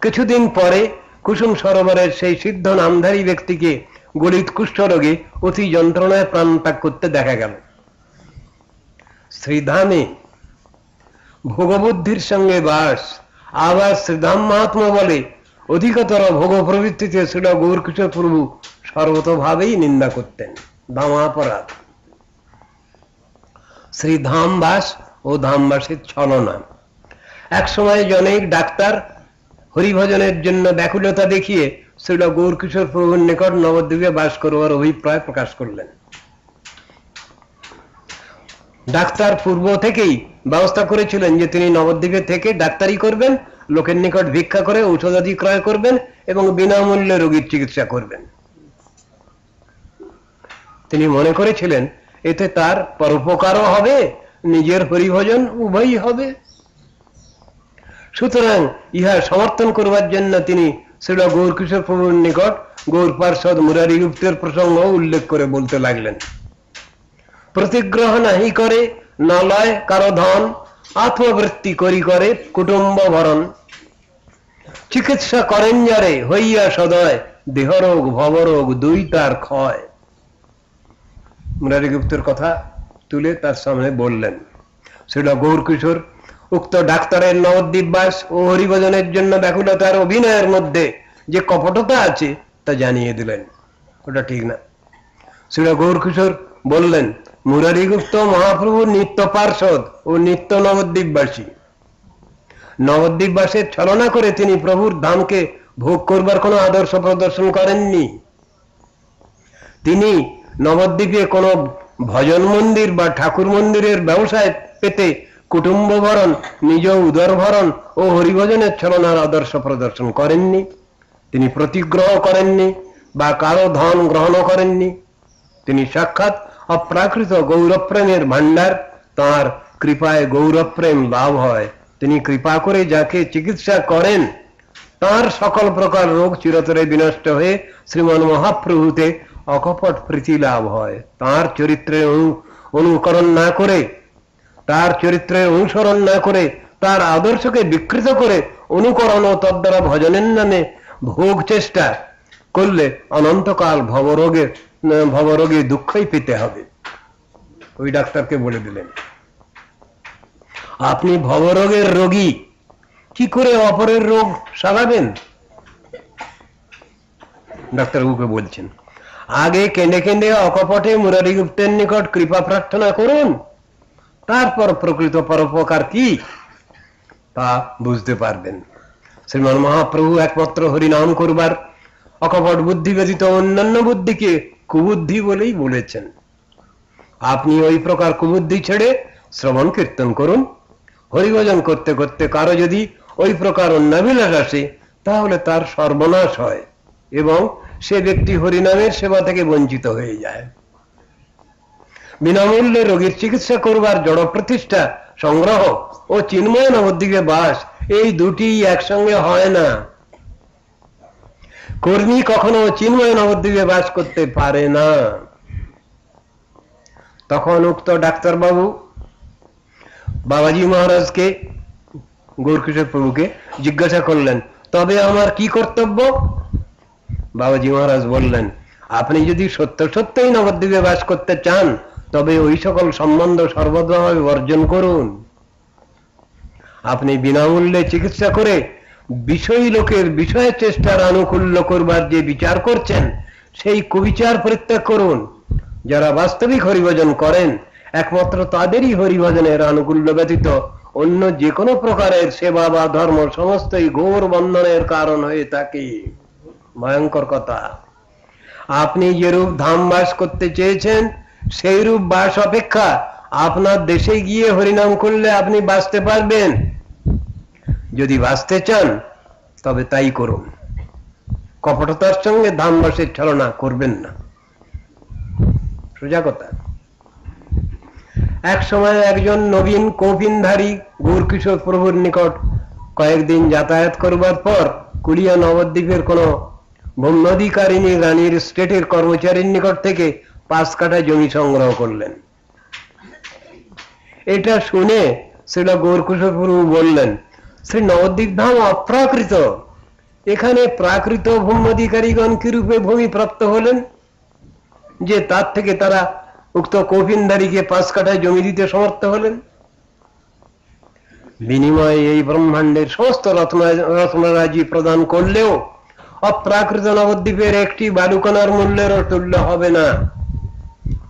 [SPEAKER 1] কিছুদিন পরে কুসুম সরোবরের সেই সিদ্ধ নামধারী ব্যক্তিকে গলিত কুষ্ঠরোগে অতি যন্ত্রণায় প্রাণত্যাগ করতে দেখা গেল। শ্রীধামে ভোগবুদ্ধির সঙ্গে বাস, আবার শ্রীধাম মহাত্মা বলে অধিকতর ভোগ প্রবৃত্তিতে শ্রীল গৌরকিশোর প্রভু সর্বতভাবেই নিন্দা করতেন। ধামাপরাধ। শ্রীধামবাস ও ধামবাসের ছলনা। এক সময় জনৈক ডাক্তার হরিভজনের জন্য ব্যাকুলতা দেখিয়ে শ্রীল গৌরকিশোর প্রভুর নিকট নবদ্বীপে বাস করবার অভিপ্রায় প্রকাশ করলেন। ডাক্তার পূর্ব থেকেই ব্যবস্থা করেছিলেন যে তিনি নবদ্বীপে থেকে ডাক্তারি করবেন, লোকের নিকট ভিক্ষা করে ঔষধাদি ক্রয় করবেন এবং বিনামূল্যে রোগীর চিকিৎসা করবেন। তিনি মনে করেছিলেন এতে তার পরোপকারও হবে, নিজের হরিভজন উভয়ই হবে। সুতরাং ইহা সমর্থন করবার জন্য তিনি শ্রীল গৌরকিশোর প্রভুর নিকট গৌর পার্ষদ মুরারি গুপ্তের প্রসঙ্গ উল্লেখ করে বলতে লাগলেন, প্রতিগ্রহ নাহি করে নলয় কারো ধন, আত্মবৃত্তি করি করে কুটুম্ব ভরণ, চিকিৎসা করেন যারে হইয়া সদয়, দেহরোগ ভবরোগ দুই তার ক্ষয়। মুরারি গুপ্তের কথা তুলে তার সামনে বললেন। শ্রীল গৌরকিশোর উক্ত ডাক্তারের নবদ্বীপবাস ও হরিভজনের জন্য ব্যাকুলতার অভিনয়ের মধ্যে যে কপটতা আছে তা জানিয়ে দিলেন। ওটা ঠিক না। শ্রীল গৌরকিশোর বললেন, মুরারি গুপ্ত মহাপ্রভু নিত্য পার্ষদ ও নিত্য নবদ্বীপবাসী। নবদ্বীপবাসের ছলনা করে তিনি প্রভুর ধামকে ভোগ করবার কোনো আদর্শ প্রদর্শন করেননি। তিনি নবদ্বীপে কোনো ভজন মন্দির বা ঠাকুর মন্দিরের ব্যবসায় পেতে কুটুম্ব ভরণ, নিজ উদর ভরণ ও হরিভজনের ছলনার আদর্শ প্রদর্শন করেননি। তিনি প্রতিগ্রহ করেননি বা কারো ধন গ্রহণ করেননি। তিনি সাক্ষাৎ অপ্রাকৃত গৌরপ্রেমের ভান্ডার, তাঁর কৃপায় গৌরপ্রেম লাভ হয়। তিনি কৃপা করে যাকে চিকিৎসা করেন তাঁর সকল প্রকার রোগ চিরতরে বিনষ্ট হয়ে শ্রীমান মহাপ্রভুতে অকপট প্রীতি লাভ হয়। তাঁর চরিত্রের অনুকরণ না করে, তার চরিত্রের অনুসরণ না করে, তার আদর্শকে বিকৃত করে অনুকরণ ও তদ্বারা ভজনের নামে ভোগ চেষ্টা করলে অনন্তকাল ভবরোগে দুঃখই পেতে হবে। ওই ডাক্তারকে বলে দিলেন, আপনি ভবরোগের রোগী, কি করে অপরের রোগ সারাবেন? ডাক্তারবাবুকে বলছেন, আগে কেঁদে কেঁদে অকপটে মুরারি গুপ্তের নিকট কৃপা প্রার্থনা করুন, তারপর প্রকৃত পরোপকার কি তা বুঝতে পারবেন। শ্রীমান মহাপ্রভু একমাত্র হরিনাম করবার অকপট বুদ্ধি ব্যতীত অন্যান্য বুদ্ধিকে কুবুদ্ধি বলেই বলেছেন। আপনি ওই প্রকার কুবুদ্ধি ছেড়ে শ্রবণ কীর্তন করুন। হরিভজন করতে করতে কারো যদি ওই প্রকার অন্যাভিলাষ আসে তাহলে তার সর্বনাশ হয় এবং সে ব্যক্তি হরিনামের সেবা থেকে বঞ্চিত হয়ে যায়। বিনামূল্যে রোগীর চিকিৎসা করবার জড় প্রতিষ্ঠা সংগ্রহ ও চিন্ময় নবদ্বীপে বাস, এই দুটি একসঙ্গে হয় না। কর্মী কখনো চিন্ময় নবদ্বীপে বাস করতে পারে না। তখন উক্ত ডাক্তারবাবু বাবাজি মহারাজকে, গৌরকিশোর প্রভুকে জিজ্ঞাসা করলেন, তবে আমার কি কর্তব্য? বাবাজি মহারাজ বললেন, আপনি যদি সত্য সত্যই নবদ্বীপে বাস করতে চান তবে ওই সকল সম্বন্ধ সর্বদাভাবে বর্জন করুন। আপনি বিনামূল্যে চিকিৎসা করে বিষয়ী লোকের বিষয়ের চেষ্টার আনুকূল্য করবার যে বিচার করছেন সেই কুবিচার পরিত্যাগ করুন। যারা বাস্তবিক হরিভজন করেন একমাত্র তাদেরই হরিভজনের আনুকূল্য ব্যতীত অন্য যে কোনো প্রকারের সেবা বা ধর্ম সমস্তই ঘোর বন্ধনের কারণ হয়ে থাকে। ভয়ঙ্কর কথা। আপনি যেরূপ ধাম বাস করতে চেয়েছেন সেই রূপ বাস অপেক্ষা আপনার দেশে গিয়ে হরিনাম করলে আপনি বাঁচতে পারবেন। যদি বাঁচতে চান তবে তাই করুন, কপটতার সঙ্গে ধামবাসের ছলনা করবেন না। সোজা কথা। এক সময় একজন নবীন কৌপিনধারী গৌরকিশোর প্রভুর নিকট কয়েকদিন যাতায়াত করবার পর কুলিয়া নবদ্বীপের কোন ভূম্যধিকারিণী রানীর স্টেটের কর্মচারীর নিকট থেকে 5 কাঠা জমি সংগ্রহ করলেন। এটা শুনে সেটা গৌরকিশোর প্রভু বললেন, শ্রী নবদ্বীপ ধাম অপ্রাকৃত, এখানে প্রাকৃত ভূম্যধিকারীগণ কি রূপে ভূমি প্রাপ্ত হলেন যে তার থেকে তারা উক্ত কৌপিনধারীকে 5 কাঠা জমি দিতে সমর্থ হলেন? বিনিময়ে এই ব্রহ্মাণ্ডের সমস্ত রত্নরাজি প্রদান করলেও অপ্রাকৃত নবদ্বীপের একটি বালুকণার মূল্যেরও তুল্য হবে না।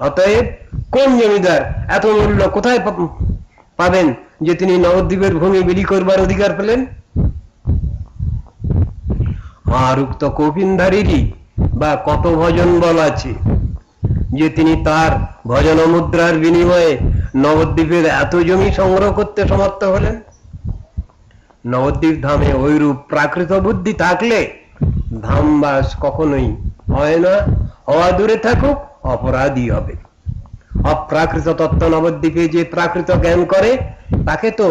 [SPEAKER 1] অতএব কোন জমিদার এত মূল্য কোথায় পাবেন যে তিনি নবদ্বীপের ভূমি বিলি করবার অধিকার পেলেন? আর উক্ত কৌপিনধারীরই বা কত ভজন বল আছে যে তিনি তার ভজন মুদ্রার বিনিময়ে নবদ্বীপের এত জমি সংগ্রহ করতে সমর্থ হলেন? নবদ্বীপ ধামে ওইরূপ প্রাকৃত বুদ্ধি থাকলে ধামবাস কখনোই হয় না, হওয়া দূরে থাকুক অপরাধী হবে। অপ্রাকৃত তত্ত্ব নবদ্বীপে যে প্রাকৃত জ্ঞান করে তাকে তো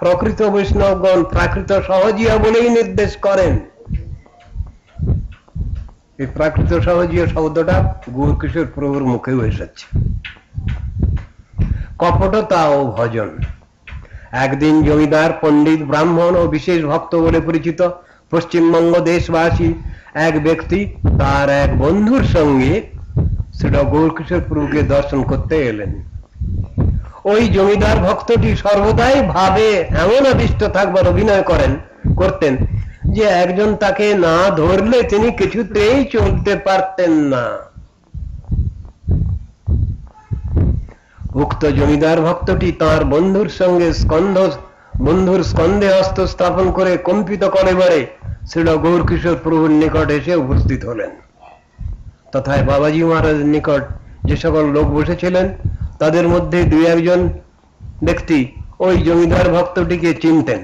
[SPEAKER 1] প্রকৃত বৈষ্ণবগণ প্রাকৃত সহজিয়া বলেই নির্দেশ করেন। এই প্রাকৃত সহজিয়া শব্দটা গৌরকিশোর প্রভুর মুখেও এসেছে। কপটতা ও ভজন। একদিন জমিদার, পণ্ডিত, ব্রাহ্মণ ও বিশেষ ভক্ত বলে পরিচিত পশ্চিমবঙ্গ দেশবাসী এক ব্যক্তি তার এক বন্ধুর সঙ্গে সেটা গৌরকিশোর প্রভুকে দর্শন করতে এলেন। ওই জমিদার ভক্তটি সর্বদাই ভাবে এমন আদিষ্ট থাকবার অভিনয় করতেন যে একজন তাকে না ধরলে তিনি কিছুতেই চলতে পারতেন না। উক্ত জমিদার ভক্তটি তার বন্ধুর সঙ্গে বন্ধুর স্কন্ধে হস্ত স্থাপন করে কম্পিত কলেবরে শ্রীল গৌরকিশোর প্রভুর নিকট এসে উপস্থিত হলেন। তথায় বাবাজি মহারাজের নিকট যে সকল লোক বসেছিলেন তাদের মধ্যে 2-1 ব্যক্তি ওই জমিদার ভক্তটিকে চিনতেন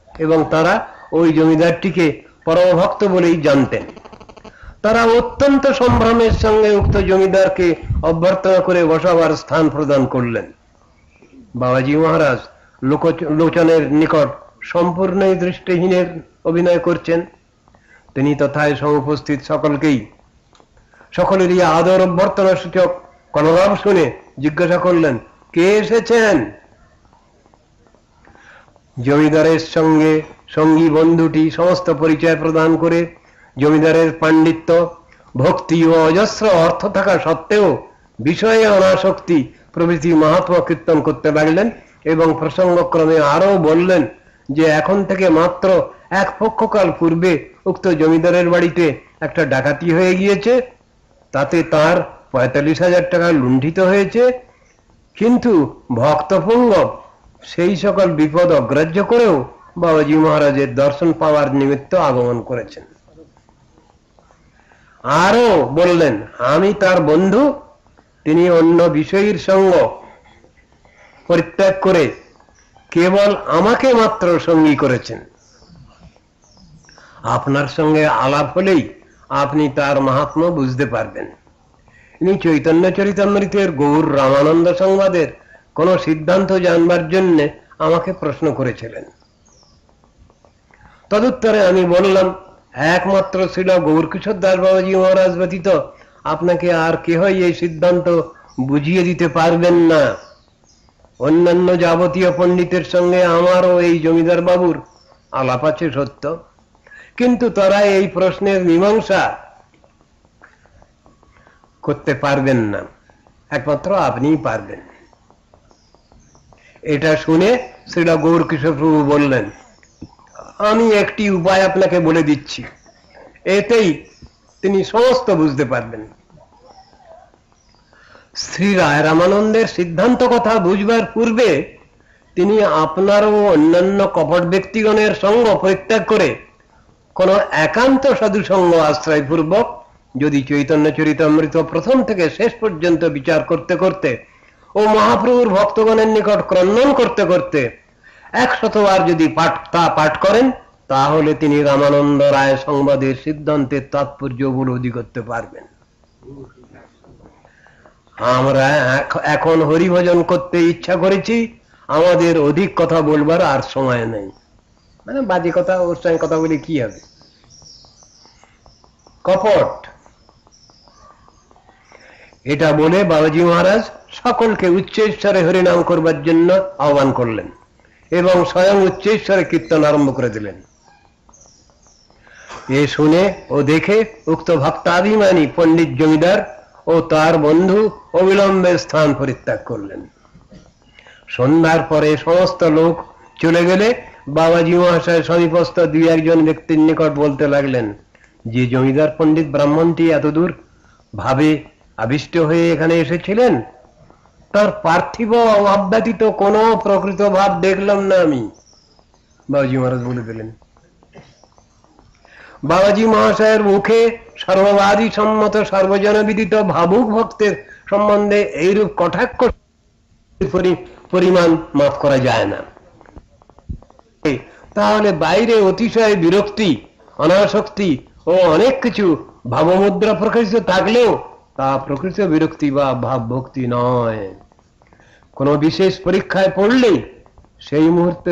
[SPEAKER 1] এবং তারা ওই জমিদারটিকে পরম ভক্ত বলেই জানতেন। তারা অত্যন্ত সম্ভ্রমের সঙ্গে উক্ত জমিদারকে অভ্যর্থনা করে বসাবার স্থান প্রদান করলেন। বাবাজি মহারাজ লোচনের নিকট সম্পূর্ণই দৃষ্টিহীনের অভিনয় করছেন। তিনি তথায় সমুপস্থিত সকলেরই আদর অভ্যর্থনা সূচক কলরব শুনে জিজ্ঞাসা করলেন, কে এসেছেন? জমিদারের সঙ্গী বন্ধুটি সমস্ত পরিচয় প্রদান করে জমিদারের পাণ্ডিত্য, ভক্তি ও অজস্র অর্থ থাকা সত্ত্বেও বিষয়ে অনাসক্তি প্রভৃতি মাহাত্ম্য কীর্তন করতে লাগলেন এবং প্রসঙ্গক্রমে আরো বললেন যে এখন থেকে মাত্র 1 পক্ষকাল পূর্বে উক্ত জমিদারের বাড়িতে একটা ডাকাতি হয়ে গিয়েছে, তাতে তার 45,000 টাকা লুণ্ঠিত হয়েছে, কিন্তু ভক্তপুঙ্গব সেই সকল বিপদ অগ্রাহ্য করেও বাবাজি মহারাজের দর্শন পাওয়ার নিমিত্ত আগমন করেছেন। আরো বললেন, আমি তার বন্ধু, তিনি অন্য বিষয়ের সঙ্গ পরিত্যাগ করে কেবল আমাকে মাত্র সঙ্গী করেছেন। আপনার সঙ্গে আলাপ হলেই আপনি তার মাহাত্ম্য বুঝতে পারবেন। ইনি চৈতন্য চরিতামৃতের গৌর রামানন্দ সংবাদের কোন সিদ্ধান্ত জানবার জন্য আমাকে প্রশ্ন করেছিলেন। তদুত্তরে আমি বললাম, একমাত্র ছিল গৌরকিশোর দাস বাবাজি মহারাজ ব্যতীত আপনাকে আর কেহই এই সিদ্ধান্ত বুঝিয়ে দিতে পারবেন না। অন্যান্য যাবতীয় পণ্ডিতের সঙ্গে আমারও এই জমিদার বাবুর আলাপ আছে সত্য, কিন্তু তারা এই প্রশ্নের মীমাংসা করতে পারবেন না, একমাত্র আপনিই পারবেন। এটা শুনে শ্রীল গৌরকিশোর প্রভু বললেন, আমি একটি উপায় আপনাকে বলে দিচ্ছি, এতেই তিনি সমস্ত বুঝতে পারবেন। শ্রী রায় রামানন্দের সিদ্ধান্ত কথা বুঝবার পূর্বে তিনি আপনার ও অন্যান্য কপট ব্যক্তিগণের সঙ্গ পরিত্যাগ করে কোন একান্ত সাধু সঙ্গ আশ্রয়পূর্বক যদি চৈতন্য চরিতামৃত প্রথম থেকে শেষ পর্যন্ত বিচার করতে করতে ও মহাপ্রভুর ভক্তগণের নিকট ক্রন্দন করতে করতে 100 বার যদি পাঠ করেন, তাহলে তিনি রামানন্দ রায় সংবাদের সিদ্ধান্তের তাৎপর্য উপলব্ধি করতে পারবেন। আমরা এখন হরিভজন করতে ইচ্ছা করেছি, আমাদের অধিক কথা বলবার আর সময় নেই। মানে বাজে কথা, ওর সঙ্গে কথা বলে কি হবে? কপট। এটা বলে বাবাজি মহারাজ সকলকে উচ্চৈশ্বরে হরিনাম করবার জন্য আহ্বান করলেন এবং স্বয়ং উচ্চৈশ্বরে কীর্তন আরম্ভ করে দিলেন। এ শুনে ও দেখে উক্ত ভক্তাভিমানী পণ্ডিত জমিদার ও তার বন্ধু অবিলম্বে স্থান পরিত্যাগ করলেন। সন্ধ্যার পরে সমস্ত লোক চলে গেলে বাবাজি মহাশয় সমীপস্থ 2-1 ব্যক্তির নিকট বলতে লাগলেন, যে জমিদার পণ্ডিত ব্রাহ্মণটি এতদূর ভাবে আবিষ্ট হয়ে এখানে এসেছিলেন, তার পার্থিব অভাব ব্যতীত কোন প্রকৃত ভাব দেখলাম না আমি। বাবাজি মহারাজ বলে দিলেন। বাবাজি মহাশয়ের মুখে সর্ববাদী সম্মত সর্বজনবিদিত ভাবুক ভক্তের সম্বন্ধে এইরূপ কটাক্ষ পরিমাণ মাফ করা যায় না। তাহলে বাইরে অতিশয় বিরক্তি, অনাসক্তি ও অনেক কিছু ভাবমুদ্রা প্রকাশিত থাকলেও তা প্রকৃত বিরক্তি বা ভাব ভক্তি নয়। কোন বিশেষ পরীক্ষায় পড়লেই সেই মুহূর্তে